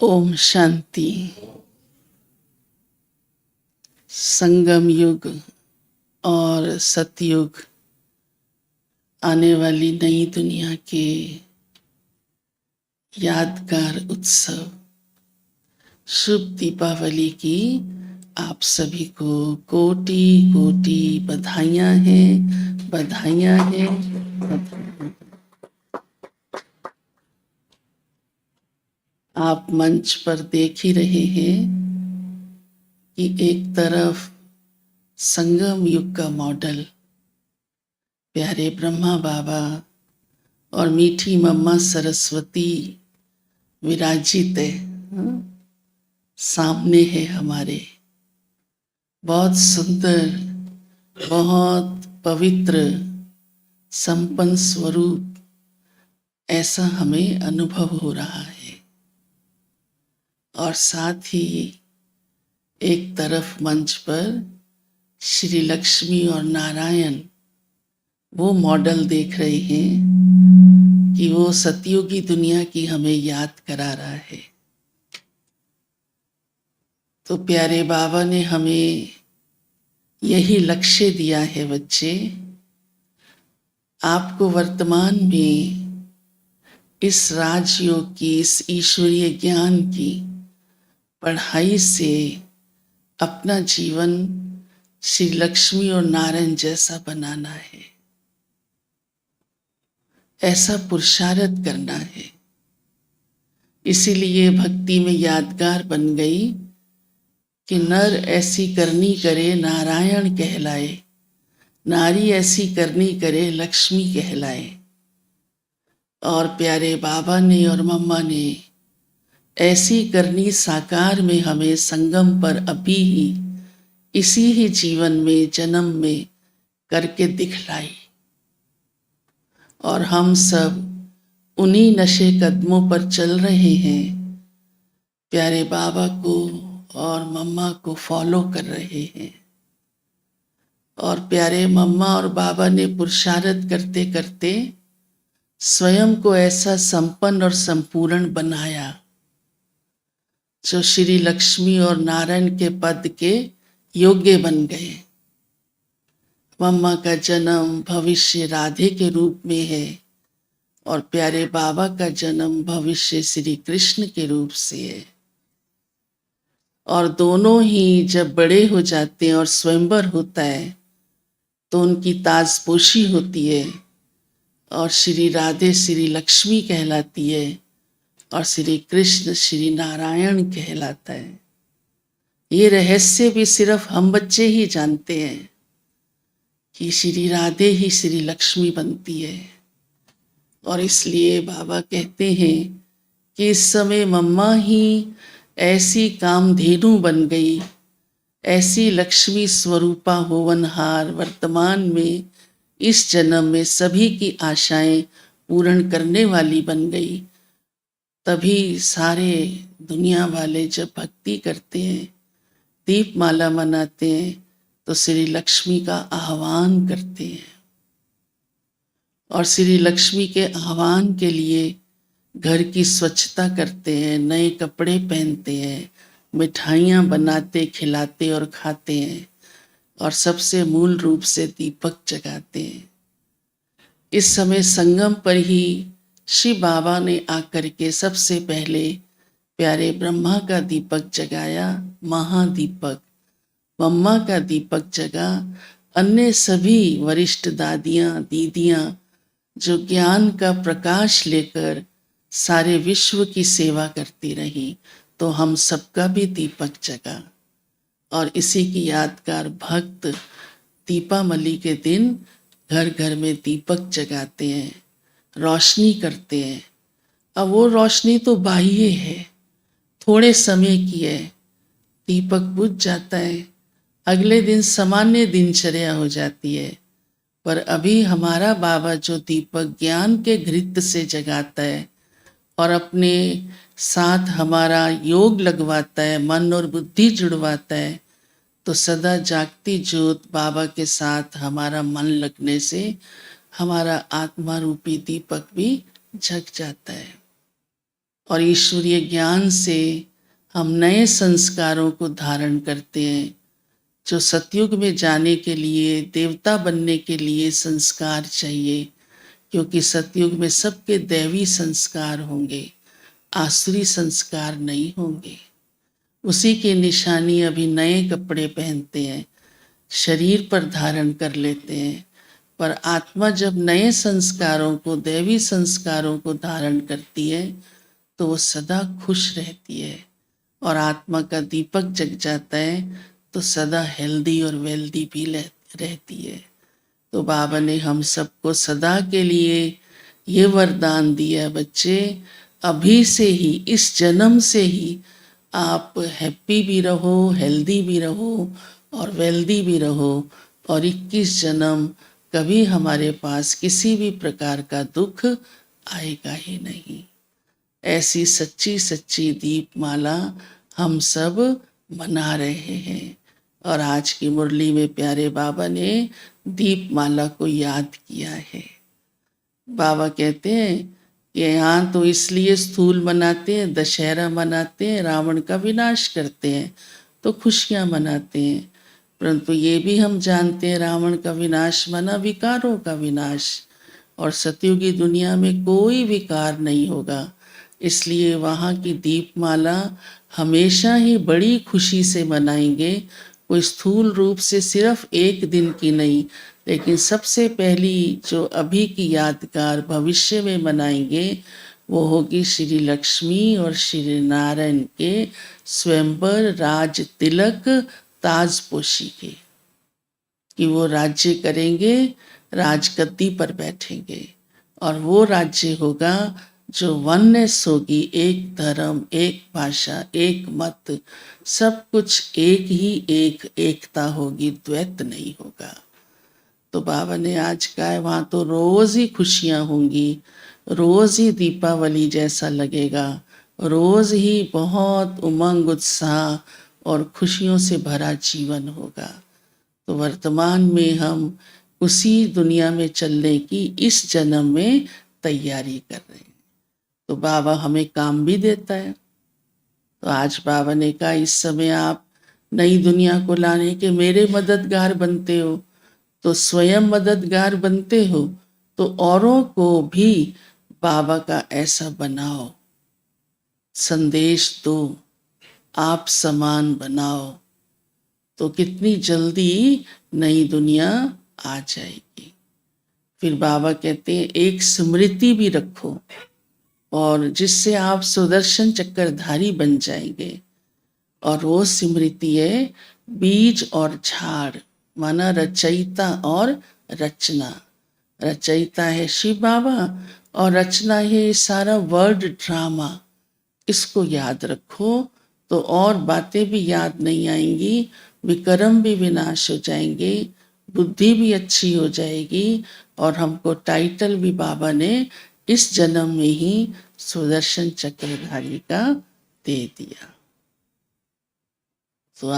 ओम शांति। संगम युग और सतयुग आने वाली नई दुनिया के यादगार उत्सव शुभ दीपावली की आप सभी को कोटि कोटि बधाइयाँ हैं, बधाइयाँ हैं, बधाइयाँ। आप मंच पर देख ही रहे हैं कि एक तरफ संगम युग का मॉडल प्यारे ब्रह्मा बाबा और मीठी मम्मा सरस्वती विराजित है। सामने है हमारे बहुत सुंदर, बहुत पवित्र, संपन्न स्वरूप, ऐसा हमें अनुभव हो रहा है। और साथ ही एक तरफ मंच पर श्री लक्ष्मी और नारायण वो मॉडल देख रहे हैं कि वो सतयुगी दुनिया की हमें याद करा रहा है। तो प्यारे बाबा ने हमें यही लक्ष्य दिया है, बच्चे, आपको वर्तमान में इस राजयोग की, इस ईश्वरीय ज्ञान की पढ़ाई से अपना जीवन श्री लक्ष्मी और नारायण जैसा बनाना है, ऐसा पुरुषार्थ करना है। इसीलिए भक्ति में यादगार बन गई कि नर ऐसी करनी करे नारायण कहलाए, नारी ऐसी करनी करे लक्ष्मी कहलाए। और प्यारे बाबा ने और मम्मा ने ऐसी करनी साकार में हमें संगम पर अभी ही इसी ही जीवन में, जन्म में करके दिखलाई। और हम सब उन्हीं नशे कदमों पर चल रहे हैं, प्यारे बाबा को और मम्मा को फॉलो कर रहे हैं। और प्यारे मम्मा और बाबा ने पुरुषार्थ करते करते स्वयं को ऐसा संपन्न और संपूर्ण बनाया जो श्री लक्ष्मी और नारायण के पद के योग्य बन गए। मम्मा का जन्म भविष्य राधे के रूप में है और प्यारे बाबा का जन्म भविष्य श्री कृष्ण के रूप से है। और दोनों ही जब बड़े हो जाते हैं और स्वयंवर होता है तो उनकी ताजपोशी होती है और श्री राधे श्री लक्ष्मी कहलाती है और श्री कृष्ण श्री नारायण कहलाता है। ये रहस्य भी सिर्फ हम बच्चे ही जानते हैं कि श्री राधे ही श्री लक्ष्मी बनती है। और इसलिए बाबा कहते हैं कि इस समय मम्मा ही ऐसी कामधेनु बन गई, ऐसी लक्ष्मी स्वरूपा होवनहार वर्तमान में इस जन्म में सभी की आशाएं पूर्ण करने वाली बन गई। तभी सारे दुनिया वाले जब भक्ति करते हैं, दीप माला मनाते हैं, तो श्री लक्ष्मी का आह्वान करते हैं। और श्री लक्ष्मी के आह्वान के लिए घर की स्वच्छता करते हैं, नए कपड़े पहनते हैं, मिठाइयाँ बनाते, खिलाते और खाते हैं और सबसे मूल रूप से दीपक जगाते हैं। इस समय संगम पर ही शिव बाबा ने आकर के सबसे पहले प्यारे ब्रह्मा का दीपक जगाया, महादीपक। मम्मा का दीपक जगा, अन्य सभी वरिष्ठ दादियाँ दीदियाँ जो ज्ञान का प्रकाश लेकर सारे विश्व की सेवा करती रही, तो हम सबका भी दीपक जगा। और इसी की यादगार भक्त दीपावली के दिन घर घर में दीपक जगाते हैं, रोशनी करते हैं। अब वो रोशनी तो बाह्य है, थोड़े समय की है, दीपक बुझ जाता है, अगले दिन सामान्य दिनचर्या हो जाती है। पर अभी हमारा बाबा जो दीपक ज्ञान के घृत से जगाता है और अपने साथ हमारा योग लगवाता है, मन और बुद्धि जुड़वाता है, तो सदा जागती ज्योत बाबा के साथ हमारा मन लगने से हमारा आत्मा रूपी दीपक भी जग जाता है। और ईश्वरीय ज्ञान से हम नए संस्कारों को धारण करते हैं, जो सतयुग में जाने के लिए, देवता बनने के लिए संस्कार चाहिए, क्योंकि सतयुग में सबके दैवी संस्कार होंगे, आसुरी संस्कार नहीं होंगे। उसी की निशानी अभी नए कपड़े पहनते हैं, शरीर पर धारण कर लेते हैं, पर आत्मा जब नए संस्कारों को, दैवी संस्कारों को धारण करती है तो वो सदा खुश रहती है, और आत्मा का दीपक जग जाता है तो सदा हेल्दी और वेल्दी भी रहती है। तो बाबा ने हम सबको सदा के लिए ये वरदान दिया, बच्चे अभी से ही, इस जन्म से ही आप हैप्पी भी रहो, हेल्दी भी रहो और वेल्दी भी रहो, और 21 जन्म कभी हमारे पास किसी भी प्रकार का दुख आएगा ही नहीं। ऐसी सच्ची सच्ची दीपमाला हम सब मना रहे हैं। और आज की मुरली में प्यारे बाबा ने दीपमाला को याद किया है। बाबा कहते हैं कि यहाँ तो इसलिए स्थूल मनाते हैं, दशहरा मनाते हैं, रावण का विनाश करते हैं तो खुशियाँ मनाते हैं, परंतु ये भी हम जानते हैं रावण का विनाश माना विकारों का विनाश, और सतयुगी दुनिया में कोई विकार नहीं होगा। इसलिए वहाँ की दीपमाला हमेशा ही बड़ी खुशी से मनाएंगे, कोई स्थूल रूप से सिर्फ एक दिन की नहीं, लेकिन सबसे पहली जो अभी की यादगार भविष्य में मनाएंगे वो होगी श्री लक्ष्मी और श्री नारायण के स्वयंवर राज तिलक ताजपोशी के, कि वो राज्य करेंगे, राजगद्दी पर बैठेंगे, और वो राज्य होगा जो वननेस होगी, एक धर्म, एक भाषा, एक मत, सब कुछ एक ही एकता होगी, द्वैत नहीं होगा। तो बाबा ने आज कहा है वहाँ तो रोज ही खुशियाँ होंगी, रोज ही दीपावली जैसा लगेगा, रोज ही बहुत उमंग उत्साह और खुशियों से भरा जीवन होगा। तो वर्तमान में हम उसी दुनिया में चलने की इस जन्म में तैयारी कर रहे हैं। तो बाबा हमें काम भी देता है। तो आज बाबा ने कहा इस समय आप नई दुनिया को लाने के मेरे मददगार बनते हो, तो स्वयं मददगार बनते हो तो औरों को भी बाबा का ऐसा बनाओ, संदेश दो, आप समान बनाओ, तो कितनी जल्दी नई दुनिया आ जाएगी। फिर बाबा कहते हैं एक स्मृति भी रखो, और जिससे आप सुदर्शन चक्रधारी बन जाएंगे, और वो स्मृति है बीज और झाड़, माना रचयिता और रचना। रचयिता है शिव बाबा और रचना है सारा वर्ड ड्रामा। इसको याद रखो तो और बातें भी याद नहीं आएंगी, विक्रम भी विनाश हो जाएंगे, बुद्धि भी अच्छी हो जाएगी, और हमको टाइटल भी बाबा ने इस जन्म में ही सुदर्शन चक्रधारी का दे दिया।